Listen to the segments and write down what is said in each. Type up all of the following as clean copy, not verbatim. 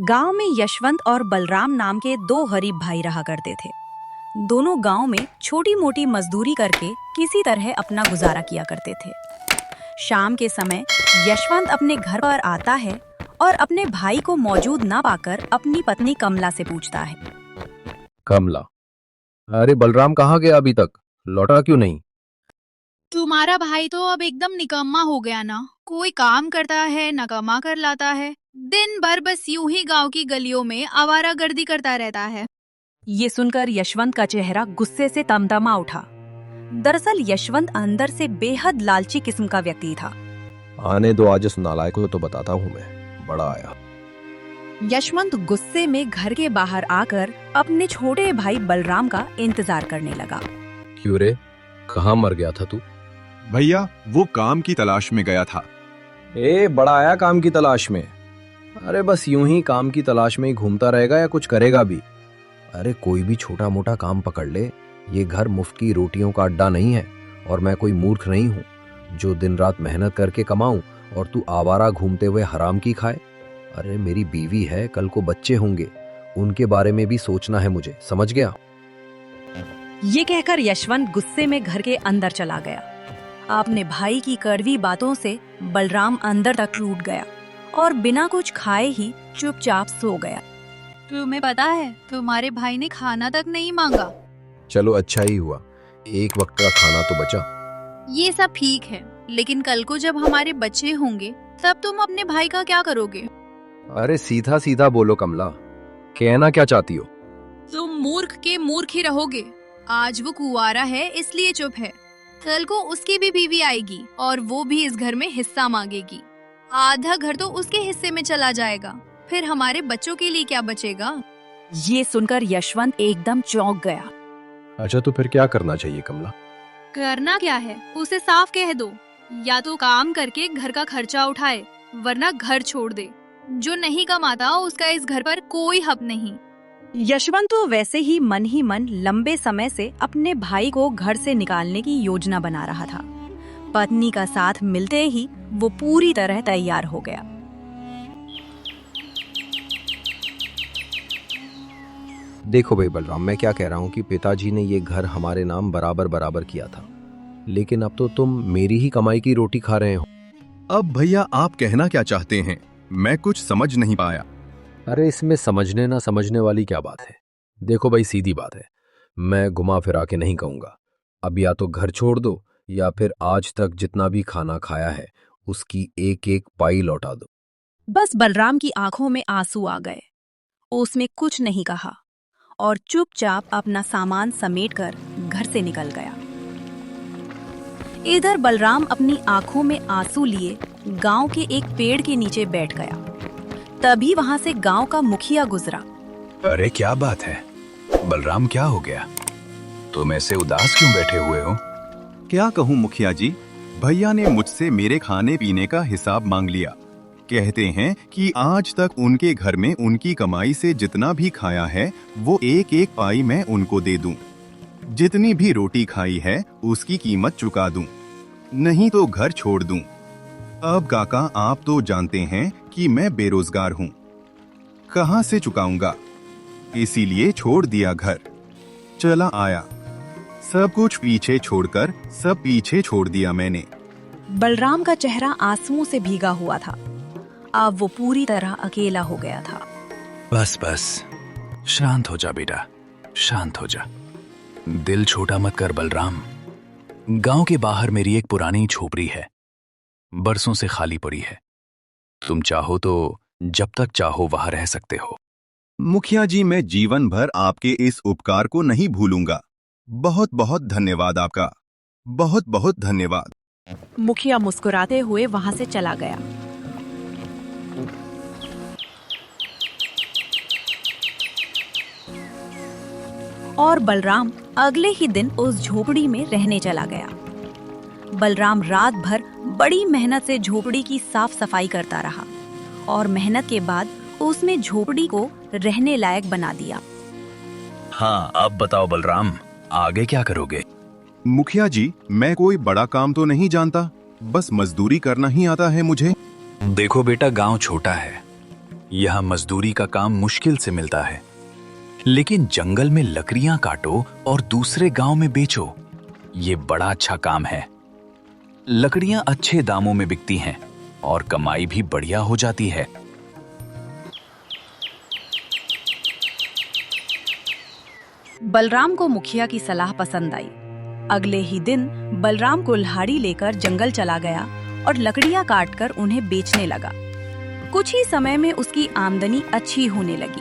गांव में यशवंत और बलराम नाम के दो गरीब भाई रहा करते थे। दोनों गांव में छोटी मोटी मजदूरी करके किसी तरह अपना गुजारा किया करते थे। शाम के समय यशवंत अपने घर पर आता है और अपने भाई को मौजूद ना पाकर अपनी पत्नी कमला से पूछता है। कमला, अरे बलराम कहाँ गया अभी तक? लौटा क्यों नहीं? तुम्हारा भाई तो अब एकदम निकम्मा हो गया ना। कोई काम करता है न कमा कर लाता है। दिन भर बस यूं ही गांव की गलियों में आवारागर्दी करता रहता है। ये सुनकर यशवंत का चेहरा गुस्से से तमतमा उठा। दरअसल यशवंत अंदर से बेहद लालची किस्म का व्यक्ति था। आने दो, आज इस नालायक को तो बताता हूँ मैं। बड़ा आया। यशवंत गुस्से में घर के बाहर आकर अपने छोटे भाई बलराम का इंतजार करने लगा। क्यों रे, कहाँ मर गया था तू? भैया, वो काम की तलाश में गया था। ए, बड़ा आया काम की तलाश में? अरे बस यूं ही काम की तलाश में ही घूमता रहेगा या कुछ करेगा भी? अरे कोई भी छोटा मोटा काम पकड़ ले। ये घर मुफ्त की रोटियों का अड्डा नहीं है और मैं कोई मूर्ख नहीं हूँ जो दिन रात मेहनत करके कमाऊं और तू आवारा घूमते हुए हराम की खाए। अरे मेरी बीवी है, कल को बच्चे होंगे, उनके बारे में भी सोचना है मुझे, समझ गया? ये कहकर यशवंत गुस्से में घर के अंदर चला गया। अपने भाई की कड़वी बातों से बलराम अंदर तक टूट गया और बिना कुछ खाए ही चुपचाप सो गया। तुम्हें पता है, तुम्हारे भाई ने खाना तक नहीं मांगा। चलो अच्छा ही हुआ, एक वक्त का खाना तो बचा। ये सब ठीक है, लेकिन कल को जब हमारे बच्चे होंगे तब तुम अपने भाई का क्या करोगे? अरे सीधा सीधा बोलो कमला, कहना क्या चाहती हो? तुम मूर्ख के मूर्ख ही रहोगे। आज वो कुंवारा है इसलिए चुप है। कल को उसकी भी बीवी आएगी और वो भी इस घर में हिस्सा मांगेगी। आधा घर तो उसके हिस्से में चला जाएगा, फिर हमारे बच्चों के लिए क्या बचेगा? ये सुनकर यशवंत एकदम चौंक गया। अच्छा तो फिर क्या करना चाहिए कमला? करना क्या है, उसे साफ कह दो, या तो काम करके घर का खर्चा उठाए वरना घर छोड़ दे। जो नहीं कमाता उसका इस घर पर कोई हक नहीं। यशवंत तो वैसे ही मन लंबे समय से अपने भाई को घर से निकालने की योजना बना रहा था। पत्नी का साथ मिलते ही वो पूरी तरह तैयार हो गया। देखो भाई बलराम, मैं क्या कह रहा हूँ कि पिताजी ने ये घर हमारे नाम बराबर बराबर किया था, लेकिन अब तो तुम मेरी ही कमाई की रोटी खा रहे हो। अब भैया आप कहना क्या चाहते हैं? मैं कुछ समझ नहीं पाया। अरे इसमें समझने ना समझने वाली क्या बात है? देखो भाई, सीधी बात है, मैं घुमा फिरा के नहीं कहूंगा। अब या तो घर छोड़ दो या फिर आज तक जितना भी खाना खाया है उसकी एक एक पाई लौटा दो। बस बलराम की आंखों में आंसू आ गए। उसने कुछ नहीं कहा और चुपचाप अपना सामान समेटकर घर से निकल गया। इधर बलराम अपनी आंखों में आंसू लिए गांव के एक पेड़ के नीचे बैठ गया। तभी वहां से गांव का मुखिया गुजरा। अरे क्या बात है बलराम, क्या हो गया? तुम ऐसे उदास क्यों बैठे हुए हो? क्या कहूँ मुखिया जी, भैया ने मुझसे मेरे खाने पीने का हिसाब मांग लिया। कहते हैं कि आज तक उनके घर में उनकी कमाई से जितना भी खाया है वो एक एक पाई मैं उनको दे दूं। जितनी भी रोटी खाई है उसकी कीमत चुका दूं, नहीं तो घर छोड़ दूं। अब काका आप तो जानते हैं कि मैं बेरोजगार हूँ, कहाँ से चुकाऊंगा, इसीलिए छोड़ दिया घर, चला आया। सब कुछ पीछे छोड़कर सब पीछे छोड़ दिया मैंने। बलराम का चेहरा आंसुओं से भीगा हुआ था। अब वो पूरी तरह अकेला हो गया था। बस बस, शांत हो जा बेटा, शांत हो जा। दिल छोटा मत कर बलराम। गांव के बाहर मेरी एक पुरानी झोपड़ी है, बरसों से खाली पड़ी है। तुम चाहो तो जब तक चाहो वहां रह सकते हो। मुखिया जी, मैं जीवन भर आपके इस उपकार को नहीं भूलूंगा। बहुत बहुत धन्यवाद आपका, बहुत बहुत धन्यवाद। मुखिया मुस्कुराते हुए वहां से चला गया। और बलराम अगले ही दिन उस झोपड़ी में रहने चला गया। बलराम रात भर बड़ी मेहनत से झोपड़ी की साफ सफाई करता रहा और मेहनत के बाद उसने झोपड़ी को रहने लायक बना दिया। हाँ, अब बताओ बलराम, आगे क्या करोगे? मुखिया जी, मैं कोई बड़ा काम तो नहीं जानता, बस मजदूरी करना ही आता है मुझे। देखो बेटा, गांव छोटा है, यहाँ मजदूरी का काम मुश्किल से मिलता है, लेकिन जंगल में लकड़ियां काटो और दूसरे गांव में बेचो, ये बड़ा अच्छा काम है। लकड़ियां अच्छे दामों में बिकती हैं और कमाई भी बढ़िया हो जाती है। बलराम को मुखिया की सलाह पसंद आई। अगले ही दिन बलराम कुल्हाड़ी लेकर जंगल चला गया और लकड़ियां काटकर उन्हें बेचने लगा। कुछ ही समय में उसकी आमदनी अच्छी होने लगी।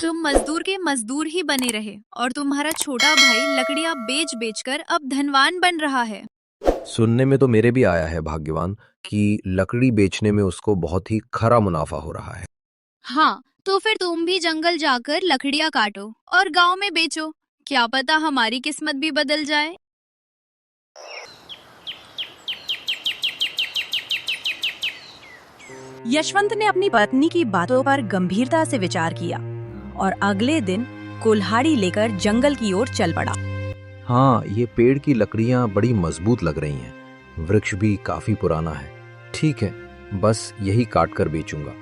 तुम मजदूर के मजदूर ही बने रहे और तुम्हारा छोटा भाई लकड़ियां बेच बेचकर अब धनवान बन रहा है। सुनने में तो मेरे भी आया है भाग्यवान कि लकड़ी बेचने में उसको बहुत ही खरा मुनाफा हो रहा है। हाँ, तो फिर तुम भी जंगल जाकर लकड़ियां काटो और गांव में बेचो। क्या पता हमारी किस्मत भी बदल जाए। यशवंत ने अपनी पत्नी की बातों पर गंभीरता से विचार किया और अगले दिन कुल्हाड़ी लेकर जंगल की ओर चल पड़ा। हाँ, ये पेड़ की लकड़ियां बड़ी मजबूत लग रही हैं। वृक्ष भी काफी पुराना है। ठीक है, बस यही काट कर बेचूंगा,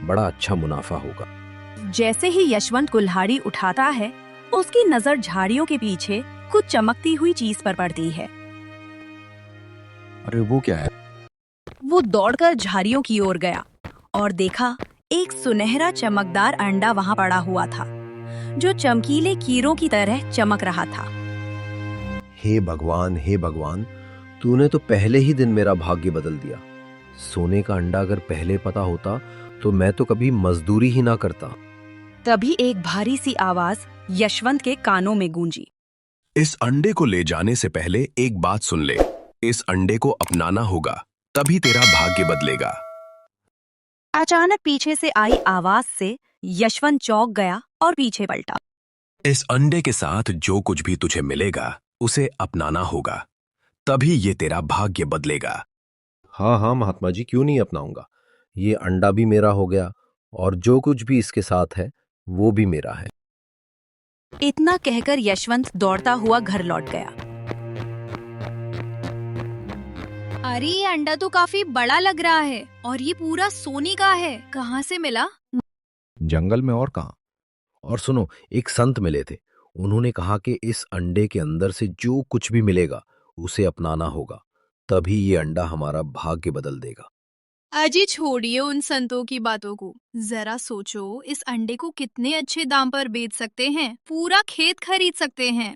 बड़ा अच्छा मुनाफा होगा। जैसे ही यशवंत कुल्हाड़ी उठाता है, उसकी नजर झाड़ियों के पीछे कुछ चमकती हुई चीज पर पड़ती है। अरे वो क्या है? वो दौड़कर झाड़ियों की ओर गया और देखा एक सुनहरा चमकदार अंडा वहां पड़ा हुआ था, जो चमकीले कीरों की तरह चमक रहा था। हे भगवान, तूने तो पहले ही दिन मेरा भाग्य बदल दिया। सोने का अंडा अगर पहले पता होता तो मैं तो कभी मजदूरी ही ना करता। तभी एक भारी सी आवाज यशवंत के कानों में गूंजी। इस अंडे को ले जाने से पहले एक बात सुन ले। इस अंडे को अपनाना होगा, तभी तेरा भाग्य बदलेगा। अचानक पीछे से आई आवाज से यशवंत चौंक गया और पीछे पलटा। इस अंडे के साथ जो कुछ भी तुझे मिलेगा उसे अपनाना होगा, तभी ये तेरा भाग्य बदलेगा। हाँ महात्मा जी, क्यों नहीं अपनाऊंगा। ये अंडा भी मेरा हो गया और जो कुछ भी इसके साथ है वो भी मेरा है। इतना कहकर यशवंत दौड़ता हुआ घर लौट गया। अरे ये अंडा तो काफी बड़ा लग रहा है और ये पूरा सोने का है। कहाँ से मिला? जंगल में और कहाँ। और सुनो, एक संत मिले थे। उन्होंने कहा कि इस अंडे के अंदर से जो कुछ भी मिलेगा उसे अपनाना होगा, तभी ये अंडा हमारा भाग्य बदल देगा। अजी छोड़िए उन संतों की बातों को। जरा सोचो, इस अंडे को कितने अच्छे दाम पर बेच सकते हैं। पूरा खेत खरीद सकते हैं।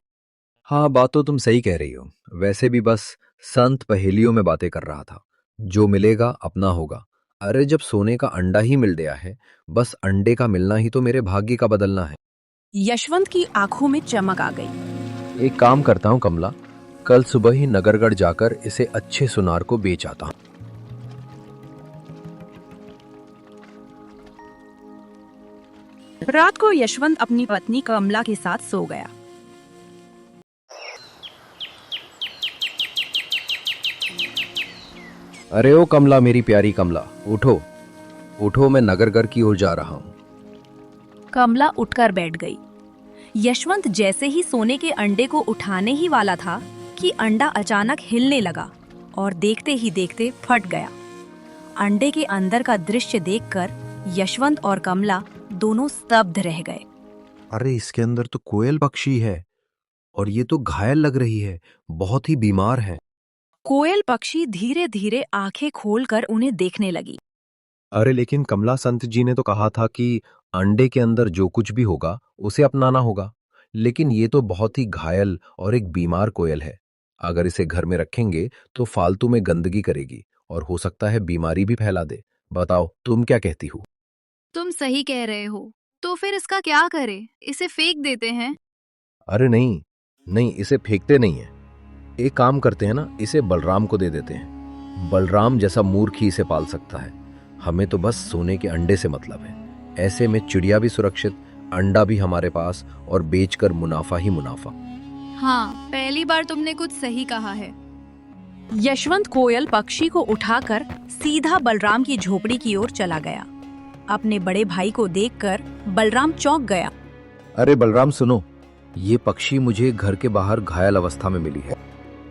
हाँ, बात तो तुम सही कह रही हो। वैसे भी बस संत पहेलियों में बातें कर रहा था। जो मिलेगा अपना होगा। अरे जब सोने का अंडा ही मिल गया है, बस अंडे का मिलना ही तो मेरे भाग्य का बदलना है। यशवंत की आंखों में चमक आ गई। एक काम करता हूँ कमला, कल सुबह ही नगरगढ़ जाकर इसे अच्छे सुनार को बेच आता हूँ। रात को यशवंत अपनी पत्नी कमला के साथ सो गया। अरे ओ कमला, मेरी प्यारी कमला, उठो उठो, मैं नगरगढ़ की ओर जा रहा हूँ। कमला उठकर बैठ गई। यशवंत जैसे ही सोने के अंडे को उठाने ही वाला था कि अंडा अचानक हिलने लगा और देखते ही देखते फट गया। अंडे के अंदर का दृश्य देखकर यशवंत और कमला दोनों स्तब्ध रह गए। अरे इसके अंदर तो कोयल पक्षी है और ये तो घायल लग रही है, बहुत ही बीमार है। कोयल पक्षी धीरे धीरे आंखें खोलकर उन्हें देखने लगी। अरे लेकिन कमला, संत जी ने तो कहा था कि अंडे के अंदर जो कुछ भी होगा उसे अपनाना होगा। लेकिन ये तो बहुत ही घायल और एक बीमार कोयल है। अगर इसे घर में रखेंगे तो फालतू में गंदगी करेगी और हो सकता है बीमारी भी फैला दे। बताओ तुम क्या कहती हो? तुम सही कह रहे हो। तो फिर इसका क्या करें? इसे फेंक देते हैं। अरे नहीं नहीं, इसे फेंकते नहीं है। एक काम करते हैं ना, इसे बलराम को दे देते हैं। बलराम जैसा मूर्ख ही इसे पाल सकता है। हमें तो बस सोने के अंडे से मतलब है। ऐसे में चिड़िया भी सुरक्षित, अंडा भी हमारे पास और बेचकर मुनाफा ही मुनाफा। हाँ, पहली बार तुमने कुछ सही कहा है। यशवंत कोयल पक्षी को उठाकर सीधा बलराम की झोपड़ी की ओर चला गया। अपने बड़े भाई को देखकर बलराम चौंक गया। अरे बलराम सुनो, ये पक्षी मुझे घर के बाहर घायल अवस्था में मिली है।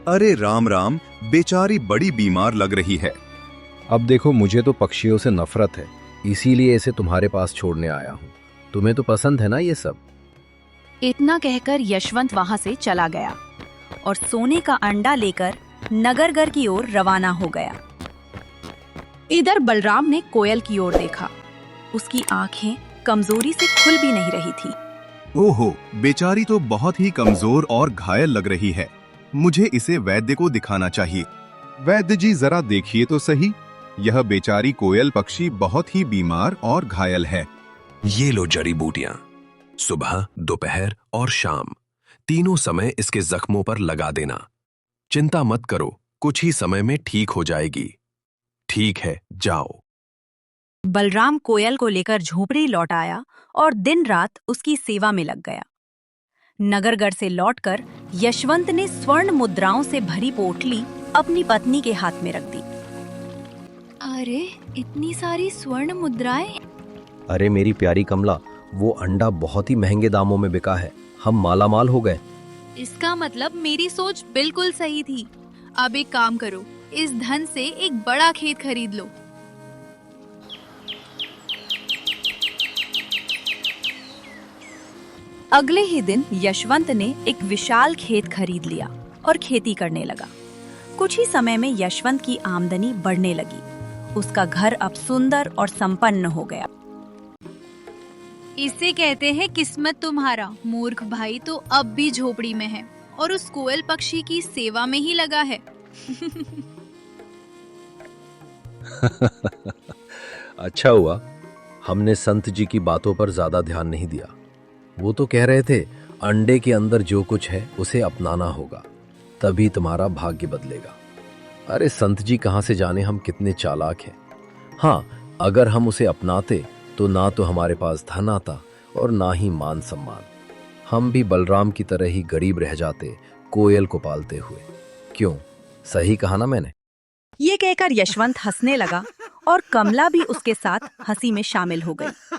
अरे राम राम, बेचारी बड़ी बीमार लग रही है। अब देखो, मुझे तो पक्षियों से नफरत है, इसीलिए इसे तुम्हारे पास छोड़ने आया हूँ। तुम्हें तो पसंद है ना ये सब। इतना कहकर यशवंत वहां से चला गया और सोने का अंडा लेकर नगरगर की ओर रवाना हो गया। इधर बलराम ने कोयल की ओर देखा। उसकी आंखें कमजोरी से खुल भी नहीं रही थी। ओहो, बेचारी तो बहुत ही कमजोर और घायल लग रही है। मुझे इसे वैद्य को दिखाना चाहिए। वैद्य जी, जरा देखिए तो सही, यह बेचारी कोयल पक्षी बहुत ही बीमार और घायल है। ये लो जड़ी बूटियां, सुबह, दोपहर और शाम, तीनों समय इसके जख्मों पर लगा देना। चिंता मत करो, कुछ ही समय में ठीक हो जाएगी। ठीक है, जाओ। बलराम कोयल को लेकर झोपड़ी लौट आया और दिन रात उसकी सेवा में लग गया। नगरगढ़ से लौटकर यशवंत ने स्वर्ण मुद्राओं से भरी पोटली अपनी पत्नी के हाथ में रख दी। अरे, इतनी सारी स्वर्ण मुद्राएं! अरे मेरी प्यारी कमला, वो अंडा बहुत ही महंगे दामों में बिका है, हम मालामाल हो गए। इसका मतलब मेरी सोच बिल्कुल सही थी। अब एक काम करो, इस धन से एक बड़ा खेत खरीद लो। अगले ही दिन यशवंत ने एक विशाल खेत खरीद लिया और खेती करने लगा। कुछ ही समय में यशवंत की आमदनी बढ़ने लगी। उसका घर अब सुंदर और संपन्न हो गया। इसे कहते हैं किस्मत तुम्हारा। मूर्ख भाई तो अब भी झोपड़ी में है और उस कोयल पक्षी की सेवा में ही लगा है। अच्छा हुआ हमने संत जी की बातों पर ज्यादा ध्यान नहीं दिया। वो तो कह रहे थे अंडे के अंदर जो कुछ है उसे अपनाना होगा, तभी तुम्हारा भाग्य बदलेगा। अरे संत जी कहां से जाने हम कितने चालाक हैं। हाँ, अगर हम उसे अपनाते तो ना तो हमारे पास धन आता और ना ही मान सम्मान। हम भी बलराम की तरह ही गरीब रह जाते, कोयल को पालते हुए। क्यों, सही कहा ना मैंने? ये कहकर यशवंत हंसने लगा और कमला भी उसके साथ हंसी में शामिल हो गई।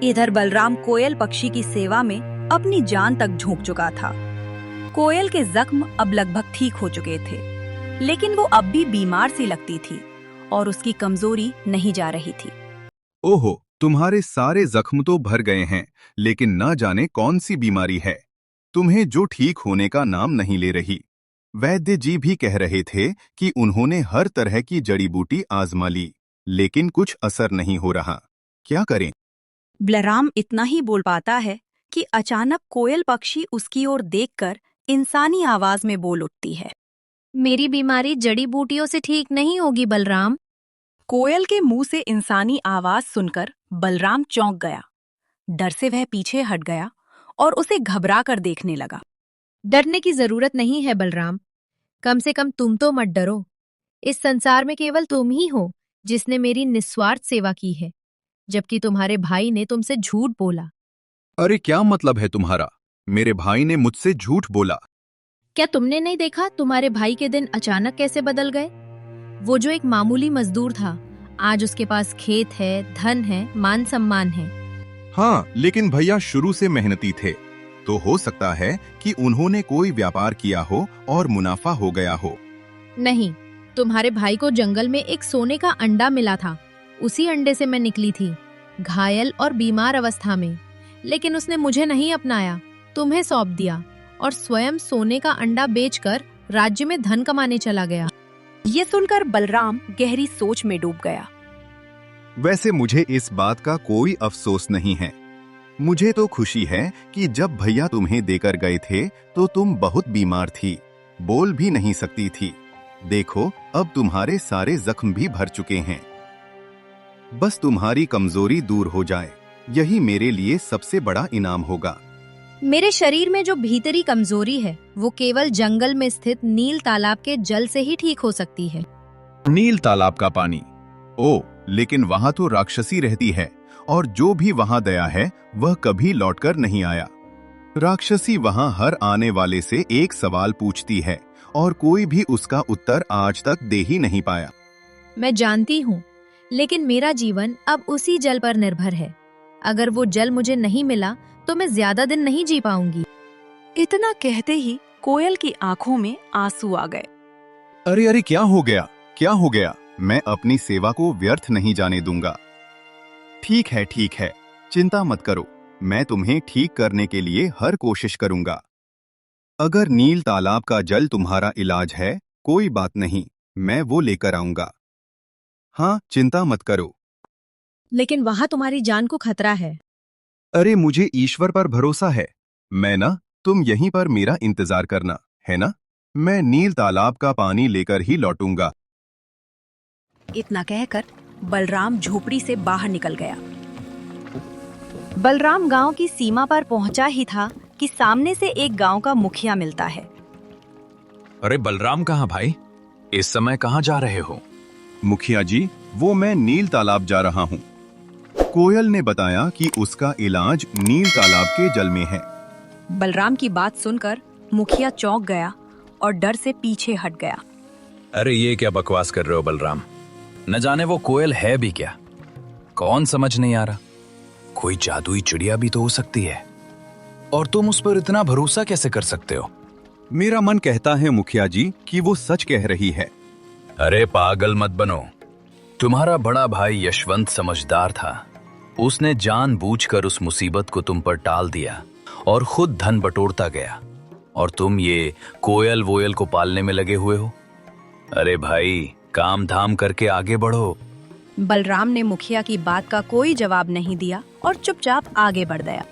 इधर बलराम कोयल पक्षी की सेवा में अपनी जान तक झोंक चुका था। कोयल के जख्म अब लगभग ठीक हो चुके थे, लेकिन वो अब भी बीमार सी लगती थी और उसकी कमजोरी नहीं जा रही थी। ओहो, तुम्हारे सारे जख्म तो भर गए हैं, लेकिन ना जाने कौन सी बीमारी है तुम्हें जो ठीक होने का नाम नहीं ले रही। वैद्य जी भी कह रहे थे कि उन्होंने हर तरह की जड़ी बूटी आजमा ली, लेकिन कुछ असर नहीं हो रहा। क्या करें? बलराम इतना ही बोल पाता है कि अचानक कोयल पक्षी उसकी ओर देखकर इंसानी आवाज में बोल उठती है। मेरी बीमारी जड़ी बूटियों से ठीक नहीं होगी बलराम। कोयल के मुंह से इंसानी आवाज सुनकर बलराम चौंक गया। डर से वह पीछे हट गया और उसे घबरा कर देखने लगा। डरने की जरूरत नहीं है बलराम, कम से कम तुम तो मत डरो। इस संसार में केवल तुम ही हो जिसने मेरी निस्वार्थ सेवा की है, जबकि तुम्हारे भाई ने तुमसे झूठ बोला। अरे क्या मतलब है तुम्हारा? मेरे भाई ने मुझसे झूठ बोला? क्या तुमने नहीं देखा तुम्हारे भाई के दिन अचानक कैसे बदल गए? वो जो एक मामूली मजदूर था, आज उसके पास खेत है, धन है, मान सम्मान है। हाँ, लेकिन भैया शुरू से मेहनती थे, तो हो सकता है कि उन्होंने कोई व्यापार किया हो और मुनाफा हो गया हो। नहीं, तुम्हारे भाई को जंगल में एक सोने का अंडा मिला था, उसी अंडे से मैं निकली थी, घायल और बीमार अवस्था में। लेकिन उसने मुझे नहीं अपनाया, तुम्हें सौंप दिया और स्वयं सोने का अंडा बेचकर राज्य में धन कमाने चला गया। ये सुनकर बलराम गहरी सोच में डूब गया। वैसे मुझे इस बात का कोई अफसोस नहीं है। मुझे तो खुशी है कि जब भैया तुम्हें देकर गए थे तो तुम बहुत बीमार थी, बोल भी नहीं सकती थी। देखो, अब तुम्हारे सारे जख्म भी भर चुके हैं। बस तुम्हारी कमजोरी दूर हो जाए, यही मेरे लिए सबसे बड़ा इनाम होगा। मेरे शरीर में जो भीतरी कमजोरी है वो केवल जंगल में स्थित नील तालाब के जल से ही ठीक हो सकती है। नील तालाब का पानी? ओ, लेकिन वहां तो राक्षसी रहती है और जो भी वहां गया है वह कभी लौटकर नहीं आया। राक्षसी वहां हर आने वाले से एक सवाल पूछती है और कोई भी उसका उत्तर आज तक दे ही नहीं पाया। मैं जानती हूँ, लेकिन मेरा जीवन अब उसी जल पर निर्भर है। अगर वो जल मुझे नहीं मिला तो मैं ज्यादा दिन नहीं जी पाऊंगी। इतना कहते ही कोयल की आंखों में आंसू आ गए। अरे अरे, क्या हो गया, क्या हो गया? मैं अपनी सेवा को व्यर्थ नहीं जाने दूंगा। ठीक है, चिंता मत करो, मैं तुम्हें ठीक करने के लिए हर कोशिश करूंगा। अगर नील तालाब का जल तुम्हारा इलाज है, कोई बात नहीं, मैं वो लेकर आऊंगा। हाँ, चिंता मत करो। लेकिन वहां तुम्हारी जान को खतरा है। अरे, मुझे ईश्वर पर भरोसा है। तुम यहीं पर मेरा इंतजार करना, है ना? मैं नील तालाब का पानी लेकर ही लौटूंगा। इतना कहकर बलराम झोपड़ी से बाहर निकल गया। बलराम गांव की सीमा पर पहुंचा ही था कि सामने से एक गांव का मुखिया मिलता है। अरे बलराम, कहाँ भाई? इस समय कहाँ जा रहे हो? मुखिया जी, वो मैं नील तालाब जा रहा हूँ। कोयल ने बताया कि उसका इलाज नील तालाब के जल में है। बलराम की बात सुनकर मुखिया चौंक गया और डर से पीछे हट गया। अरे ये क्या बकवास कर रहे हो बलराम? न जाने वो कोयल है भी क्या? कौन समझ नहीं आ रहा। कोई जादुई चिड़िया भी तो हो सकती है, और तुम उस पर इतना भरोसा कैसे कर सकते हो? मेरा मन कहता है मुखिया जी कि वो सच कह रही है। अरे पागल मत बनो। तुम्हारा बड़ा भाई यशवंत समझदार था। उसने जानबूझकर उस मुसीबत को तुम पर टाल दिया और खुद धन बटोरता गया, और तुम ये कोयल वोयल को पालने में लगे हुए हो। अरे भाई, काम धाम करके आगे बढ़ो। बलराम ने मुखिया की बात का कोई जवाब नहीं दिया और चुपचाप आगे बढ़ गया।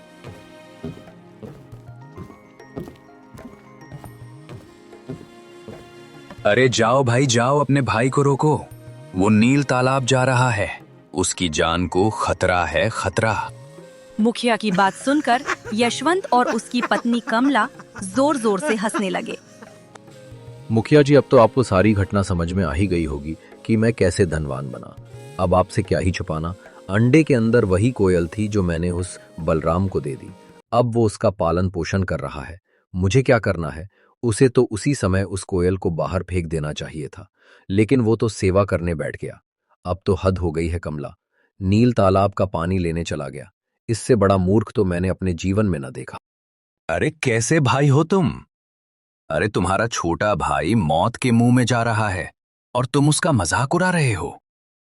अरे जाओ भाई जाओ, अपने भाई को रोको। वो नील तालाब जा रहा है, उसकी जान को खतरा है, खतरा। मुखिया की बात सुनकर यशवंत और उसकी पत्नी कमला जोर जोर से हंसने लगे। मुखिया जी, अब तो आपको सारी घटना समझ में आ ही गई होगी कि मैं कैसे धनवान बना। अब आपसे क्या ही छुपाना, अंडे के अंदर वही कोयल थी जो मैंने उस बलराम को दे दी। अब वो उसका पालन पोषण कर रहा है। मुझे क्या करना है? उसे तो उसी समय उस कोयल को बाहर फेंक देना चाहिए था, लेकिन वो तो सेवा करने बैठ गया। अब तो हद हो गई है कमला। नील तालाब का पानी लेने चला गया। इससे बड़ा मूर्ख तो मैंने अपने जीवन में न देखा। अरे कैसे भाई हो तुम? अरे तुम्हारा छोटा भाई मौत के मुंह में जा रहा है और तुम उसका मजाक उड़ा रहे हो।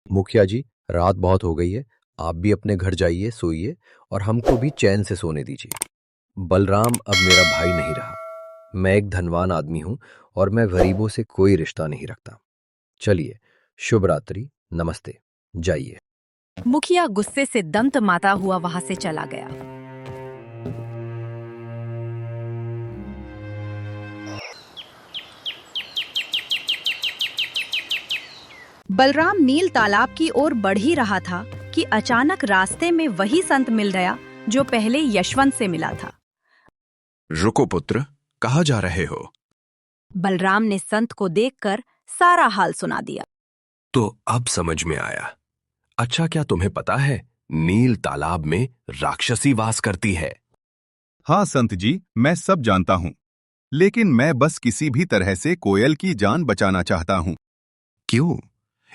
मुखिया जी, रात बहुत हो गई है, आप भी अपने घर जाइए, सोइए और हमको भी चैन से सोने दीजिए। बलराम अब मेरा भाई नहीं रहा। मैं एक धनवान आदमी हूं और मैं गरीबों से कोई रिश्ता नहीं रखता। चलिए, शुभ रात्रि, नमस्ते, जाइए। मुखिया गुस्से से दंत माता हुआ वहां से चला गया। बलराम नील तालाब की ओर बढ़ ही रहा था कि अचानक रास्ते में वही संत मिल गया जो पहले यशवंत से मिला था। रुको पुत्र, कहाँ जा रहे हो? बलराम ने संत को देखकर सारा हाल सुना दिया। तो अब समझ में आया। अच्छा, क्या तुम्हें पता है नील तालाब में राक्षसी वास करती है? हाँ संत जी, मैं सब जानता हूँ, लेकिन मैं बस किसी भी तरह से कोयल की जान बचाना चाहता हूँ। क्यों?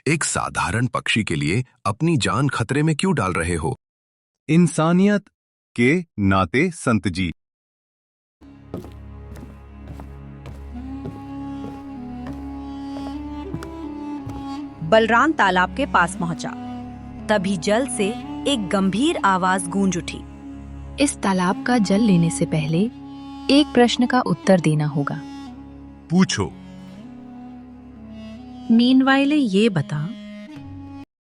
एक साधारण पक्षी के लिए अपनी जान खतरे में क्यों डाल रहे हो? इंसानियत के नाते संत जी। बलराम तालाब के पास पहुंचा। तभी जल से एक गंभीर आवाज गूंज उठी। इस तालाब का जल लेने से पहले एक प्रश्न का उत्तर देना होगा। पूछो। मीनवाइले ये बता,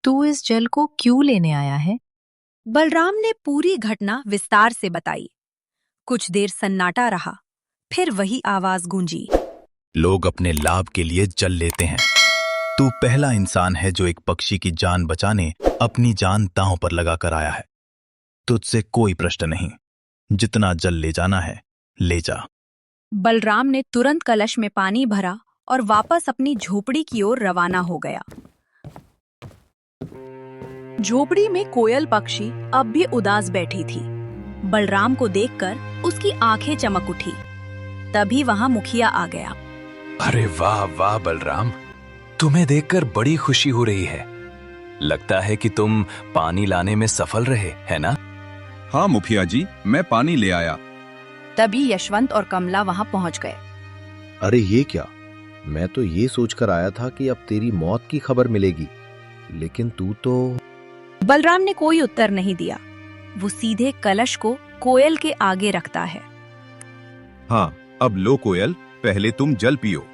तू इस जल को क्यों लेने आया है? बलराम ने पूरी घटना विस्तार से बताई। कुछ देर सन्नाटा रहा, फिर वही आवाज गूंजी। लोग अपने लाभ के लिए जल लेते हैं। तू पहला इंसान है जो एक पक्षी की जान बचाने अपनी जान दांव पर लगाकर आया है। तुझसे कोई प्रश्न नहीं, जितना जल ले जाना है ले जा। बलराम ने तुरंत कलश में पानी भरा और वापस अपनी झोपड़ी की ओर रवाना हो गया। झोपड़ी में कोयल पक्षी अब भी उदास बैठी थी। बलराम को देखकर उसकी आंखें चमक उठी। तभी वहां मुखिया आ गया। अरे वाह वाह बलराम, तुम्हें देखकर बड़ी खुशी हो रही है। लगता है कि तुम पानी लाने में सफल रहे, है ना? हाँ, मैं सफल रहा। मैं अपनी जान बचाकर कोयल की जान बचाकर वापस लौट आया। अरे वाह वाह बलराम, तुम्हें देखकर बड़ी खुशी हो रही है। लगता है कि तुम पानी लाने में सफल रहे, है ना? मैं अपनी जान बचाकर कोयल की जान बचाकर वापस लौट आया। हाँ मुखिया जी, मैं पानी ले आया। तभी यशवंत और कमला वहां पहुंच गए। अरे ये क्या, मैं तो ये सोचकर आया था कि अब तेरी मौत की खबर मिलेगी, लेकिन तू तो। बलराम ने कोई उत्तर नहीं दिया। वो सीधे कलश को कोयल के आगे रखता है। हाँ, अब लो कोयल, पहले तुम जल पियो।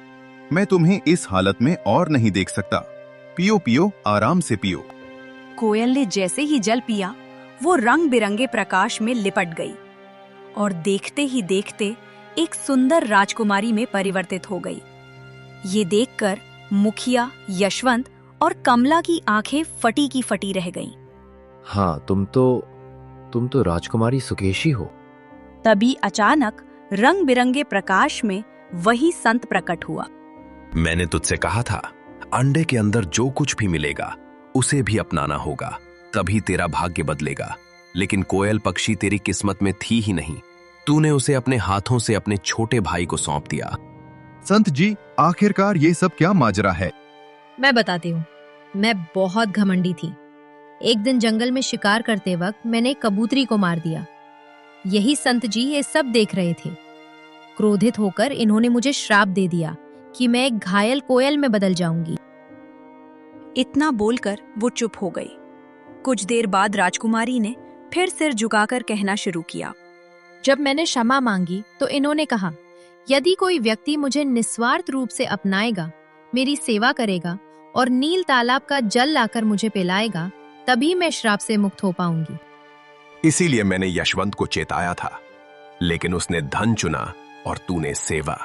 मैं तुम्हें इस हालत में और नहीं देख सकता। पियो पियो, आराम से पियो। कोयल ने जैसे ही जल पिया, वो रंग बिरंगे प्रकाश में लिपट गई और देखते ही देखते एक सुंदर राजकुमारी में परिवर्तित हो गई। ये देखकर मुखिया, यशवंत और कमला की आंखें फटी की फटी रह गईं। हाँ, तुम तो राजकुमारी सुकेशी हो। तभी अचानक रंग बिरंगे प्रकाश में वही संत प्रकट हुआ। मैंने तुझसे कहा था, अंडे के अंदर जो कुछ भी मिलेगा उसे भी अपनाना होगा, तभी तेरा भाग्य बदलेगा। लेकिन कोयल पक्षी तेरी किस्मत में थी ही नहीं। तूने उसे अपने हाथों से अपने छोटे भाई को सौंप दिया। संत जी, आखिरकार ये सब क्या माजरा है? मैं बताती हूँ। मैं बहुत घमंडी थी। एक दिन जंगल में शिकार करते वक्त मैंने एक कबूतरी को मार दिया। यही संत जी ये सब देख रहे थे। क्रोधित होकर इन्होंने मुझे श्राप दे दिया कि मैं एक घायल कोयल में बदल जाऊंगी। इतना बोलकर वो चुप हो गई। कुछ देर बाद राजकुमारी ने फिर सिर झुकाकर कहना शुरू किया। जब मैंने क्षमा मांगी तो इन्होंने कहा, यदि कोई व्यक्ति मुझे निस्वार्थ रूप से अपनाएगा, मेरी सेवा करेगा और नील तालाब का जल लाकर मुझे पिलाएगा, तभी मैं श्राप से मुक्त हो पाऊंगी। इसीलिए मैंने यशवंत को चेताया था, लेकिन उसने धन चुना और तूने सेवा।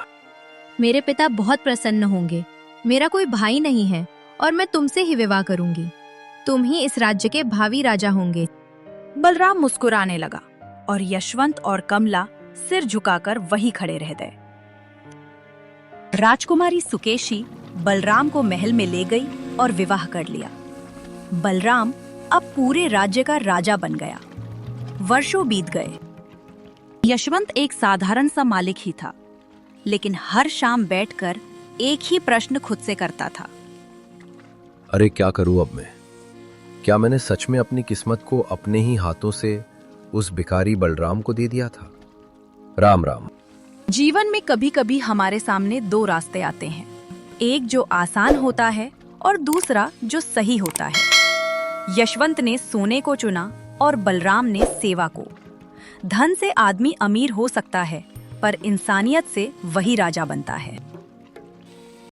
मेरे पिता बहुत प्रसन्न होंगे। मेरा कोई भाई नहीं है और मैं तुमसे ही विवाह करूंगी। तुम ही इस राज्य के भावी राजा होंगे। बलराम मुस्कुराने लगा और यशवंत और कमला सिर झुकाकर वहीं खड़े रह गए। राजकुमारी सुकेशी बलराम को महल में ले गई और विवाह कर लिया। बलराम अब पूरे राज्य का राजा बन गया। वर्षों बीत गए। यशवंत एक साधारण सा मालिक ही था, लेकिन हर शाम बैठकर एक ही प्रश्न खुद से करता था। अरे क्या करूं अब मैं? क्या मैंने सच में अपनी किस्मत को अपने ही हाथों से उस भिखारी बलराम को दे दिया था? राम राम। जीवन में कभी कभी हमारे सामने दो रास्ते आते हैं, एक जो आसान होता है और दूसरा जो सही होता है। यशवंत ने सोने को चुना और बलराम ने सेवा को। धन से आदमी अमीर हो सकता है, पर इंसानियत से वही राजा बनता है।